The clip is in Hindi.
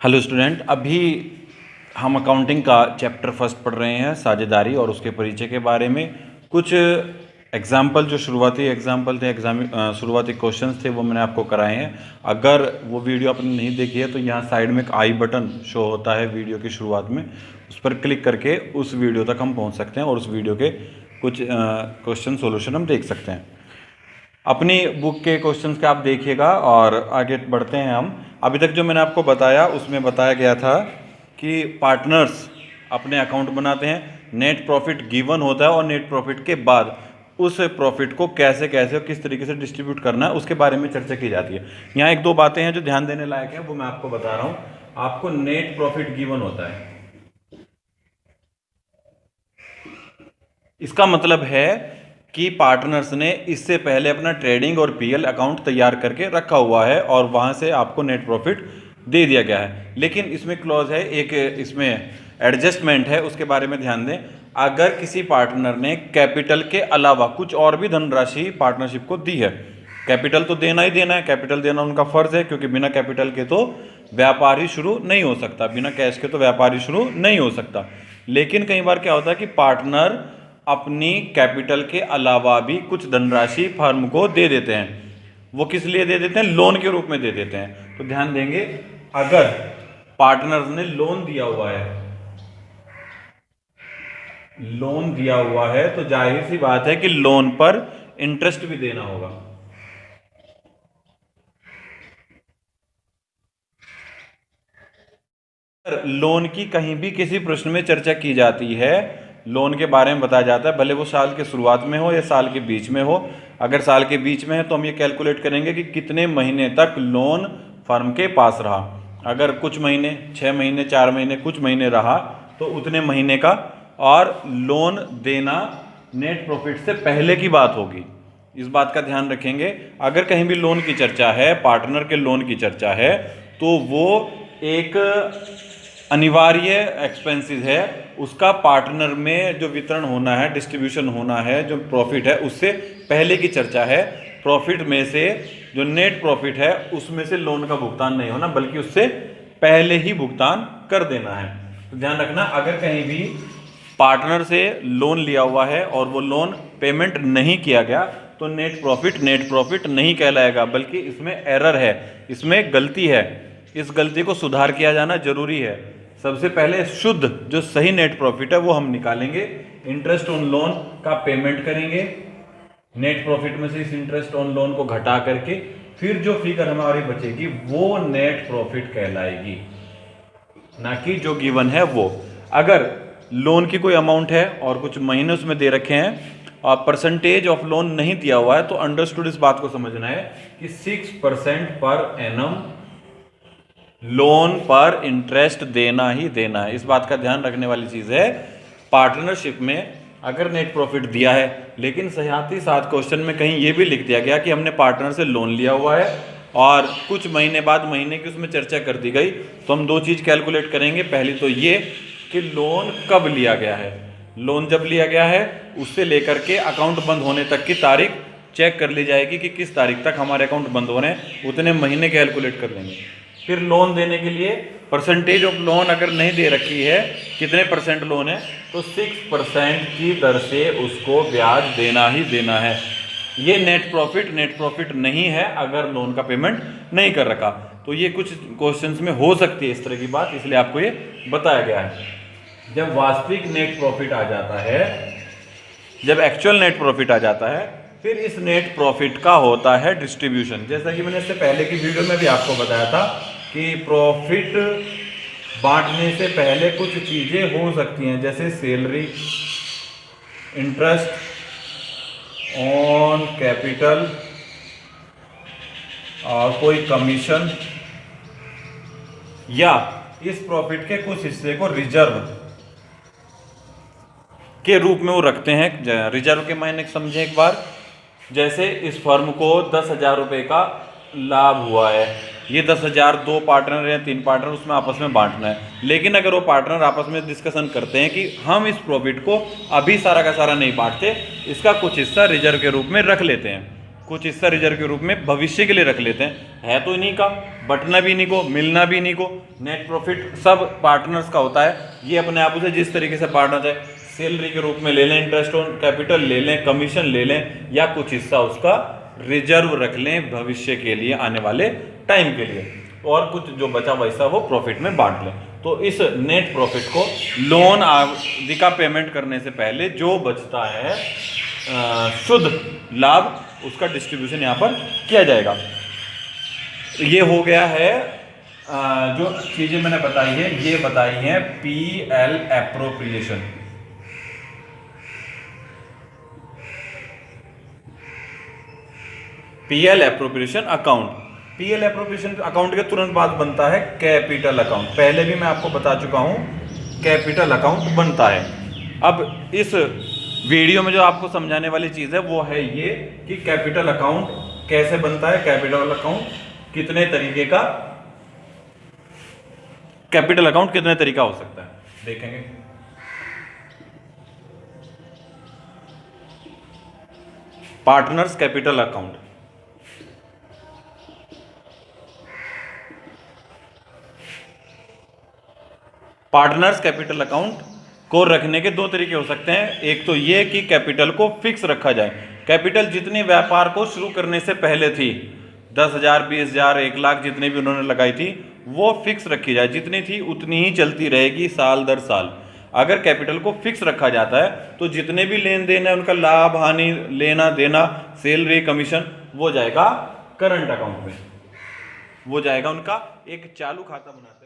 हेलो स्टूडेंट, अभी हम अकाउंटिंग का चैप्टर फर्स्ट पढ़ रहे हैं, साझेदारी और उसके परिचय के बारे में। कुछ एग्जाम्पल जो शुरुआती एग्जाम्पल थे, शुरुआती क्वेश्चंस थे, वो मैंने आपको कराए हैं। अगर वो वीडियो आपने नहीं देखी है तो यहाँ साइड में एक आई बटन शो होता है वीडियो की शुरुआत में, उस पर क्लिक करके उस वीडियो तक हम पहुँच सकते हैं और उस वीडियो के कुछ क्वेश्चन सोल्यूशन हम देख सकते हैं। अपनी बुक के क्वेश्चंस के आप देखिएगा और आगे बढ़ते हैं हम। अभी तक जो मैंने आपको बताया उसमें बताया गया था कि पार्टनर्स अपने अकाउंट बनाते हैं, नेट प्रॉफिट गिवन होता है और नेट प्रॉफिट के बाद उस प्रॉफिट को कैसे कैसे और किस तरीके से डिस्ट्रीब्यूट करना है उसके बारे में चर्चा की जाती है। यहाँ एक दो बातें हैं जो ध्यान देने लायक है, वो मैं आपको बता रहा हूँ। आपको नेट प्रॉफिट गिवन होता है, इसका मतलब है कि पार्टनर्स ने इससे पहले अपना ट्रेडिंग और पीएल अकाउंट तैयार करके रखा हुआ है और वहां से आपको नेट प्रॉफिट दे दिया गया है। लेकिन इसमें क्लॉज है, एक इसमें एडजस्टमेंट है, उसके बारे में ध्यान दें। अगर किसी पार्टनर ने कैपिटल के अलावा कुछ और भी धनराशि पार्टनरशिप को दी है, कैपिटल तो देना ही देना है, कैपिटल देना उनका फर्ज है, क्योंकि बिना कैपिटल के तो व्यापार ही शुरू नहीं हो सकता, बिना कैश के तो व्यापार ही शुरू नहीं हो सकता। लेकिन कई बार क्या होता है कि पार्टनर अपनी कैपिटल के अलावा भी कुछ धनराशि फर्म को दे देते हैं। वो किस लिए दे देते हैं? लोन के रूप में दे देते हैं। तो ध्यान देंगे, अगर पार्टनर्स ने लोन दिया हुआ है तो जाहिर सी बात है कि लोन पर इंटरेस्ट भी देना होगा। लोन की कहीं भी किसी प्रश्न में चर्चा की जाती है, लोन के बारे में बताया जाता है, भले वो साल के शुरुआत में हो या साल के बीच में हो। अगर साल के बीच में है तो हम ये कैलकुलेट करेंगे कि कितने महीने तक लोन फर्म के पास रहा। अगर कुछ महीने, 6 महीने, 4 महीने, कुछ महीने रहा तो उतने महीने का, और लोन देना नेट प्रॉफिट से पहले की बात होगी। इस बात का ध्यान रखेंगे। अगर कहीं भी लोन की चर्चा है, पार्टनर के लोन की चर्चा है, तो वो एक अनिवार्य एक्सपेंसेस है, उसका पार्टनर में जो वितरण होना है, डिस्ट्रीब्यूशन होना है, जो प्रॉफिट है उससे पहले की चर्चा है। प्रॉफिट में से जो नेट प्रॉफिट है उसमें से लोन का भुगतान नहीं होना, बल्कि उससे पहले ही भुगतान कर देना है। तो ध्यान रखना, अगर कहीं भी पार्टनर से लोन लिया हुआ है और वो लोन पेमेंट नहीं किया गया तो नेट प्रॉफिट नहीं कहलाएगा, बल्कि इसमें एरर है, इसमें गलती है। इस गलती को सुधार किया जाना जरूरी है। सबसे पहले शुद्ध जो सही नेट प्रॉफिट है वो हम निकालेंगे, इंटरेस्ट ऑन लोन का पेमेंट करेंगे, नेट प्रॉफिट में से इस इंटरेस्ट ऑन लोन को घटा करके फिर जो फिगर हमारी बचेगी वो नेट प्रॉफिट कहलाएगी, ना कि जो गिवन है वो। अगर लोन की कोई अमाउंट है और कुछ महीने उसमें दे रखे हैं और परसेंटेज ऑफ लोन नहीं दिया हुआ है, तो अंडरस्टूड इस बात को समझना है कि 6% पर एनम लोन पर इंटरेस्ट देना ही देना है। इस बात का ध्यान रखने वाली चीज है। पार्टनरशिप में अगर नेट प्रॉफिट दिया है, लेकिन साथ ही साथ क्वेश्चन में कहीं ये भी लिख दिया गया कि हमने पार्टनर से लोन लिया हुआ है और कुछ महीने बाद महीने की उसमें चर्चा कर दी गई, तो हम दो चीज कैलकुलेट करेंगे। पहली तो ये कि लोन कब लिया गया है। लोन जब लिया गया है उससे लेकर के अकाउंट बंद होने तक की तारीख चेक कर ली जाएगी कि किस तारीख तक हमारे अकाउंट बंद हो रहे हैं, उतने महीने कैलकुलेट कर लेंगे। फिर लोन देने के लिए परसेंटेज ऑफ लोन अगर नहीं दे रखी है, कितने परसेंट लोन है, तो 6% की दर से उसको ब्याज देना ही देना है। ये नेट प्रॉफिट नहीं है अगर लोन का पेमेंट नहीं कर रखा। तो ये कुछ क्वेश्चंस में हो सकती है इस तरह की बात, इसलिए आपको ये बताया गया है। जब वास्तविक नेट प्रॉफिट आ जाता है, जब एक्चुअल नेट प्रॉफिट आ जाता है, फिर इस नेट प्रॉफिट का होता है डिस्ट्रीब्यूशन। जैसा कि मैंने इससे पहले की वीडियो में भी आपको बताया था कि प्रॉफिट बांटने से पहले कुछ चीजें हो सकती हैं, जैसे सैलरी, इंटरेस्ट ऑन कैपिटल और कोई कमीशन, या इस प्रॉफिट के कुछ हिस्से को रिजर्व के रूप में वो रखते हैं। रिजर्व के मायने समझें एक बार। जैसे इस फर्म को 10,000 रुपये का लाभ हुआ है, ये 10,000 दो पार्टनर या 3 पार्टनर उसमें आपस में बांटना है। लेकिन अगर वो पार्टनर आपस में डिस्कशन करते हैं कि हम इस प्रॉफिट को अभी सारा का सारा नहीं बांटते, इसका कुछ हिस्सा रिजर्व के रूप में रख लेते हैं, कुछ हिस्सा रिजर्व के रूप में भविष्य के लिए रख लेते हैं। है तो इन्हीं का, बंटना भी इन्हीं को, मिलना भी इन्हीं को। नेट प्रॉफिट सब पार्टनर्स का होता है। ये अपने आप उसे जिस तरीके से बांटना चाहे, सैलरी के रूप में ले लें, इंटरेस्ट ऑन कैपिटल ले लें, कमीशन ले लें, या कुछ हिस्सा उसका रिजर्व रख लें भविष्य के लिए, आने वाले टाइम के लिए, और कुछ जो बचा हुआ हिस्सा वो प्रॉफिट में बांट लें। तो इस नेट प्रॉफिट को लोन आदि का पेमेंट करने से पहले जो बचता है शुद्ध लाभ, उसका डिस्ट्रीब्यूशन यहाँ पर किया जाएगा। ये हो गया है जो चीजें मैंने बताई है, ये बताई है PL appropriation. PL appropriation account. PL appropriation account के तुरंत बाद बनता है कैपिटल अकाउंट। पहले भी मैं आपको बता चुका हूं, कैपिटल अकाउंट बनता है। अब इस वीडियो में जो आपको समझाने वाली चीज है वो है ये कि कैपिटल अकाउंट कैसे बनता है, कैपिटल अकाउंट कितने तरीके का, कैपिटल अकाउंट कितने तरीका हो सकता है, देखेंगे। Partners capital account. Partners capital account को रखने के दो तरीके हो सकते हैं। एक तो ये कि कैपिटल को फिक्स रखा जाए। कैपिटल जितनी व्यापार को शुरू करने से पहले थी, 10,000, 20,000, 1 लाख जितने भी उन्होंने लगाई थी, वो फिक्स रखी जाए। जितनी थी उतनी ही चलती रहेगी साल दर साल। अगर कैपिटल को फिक्स रखा जाता है तो जितने भी लेन देन है, उनका लाभ हानि, लेना देना, सैलरी, कमीशन, वो जाएगा करंट अकाउंट में, वो जाएगा उनका एक चालू खाता बनाते हैं।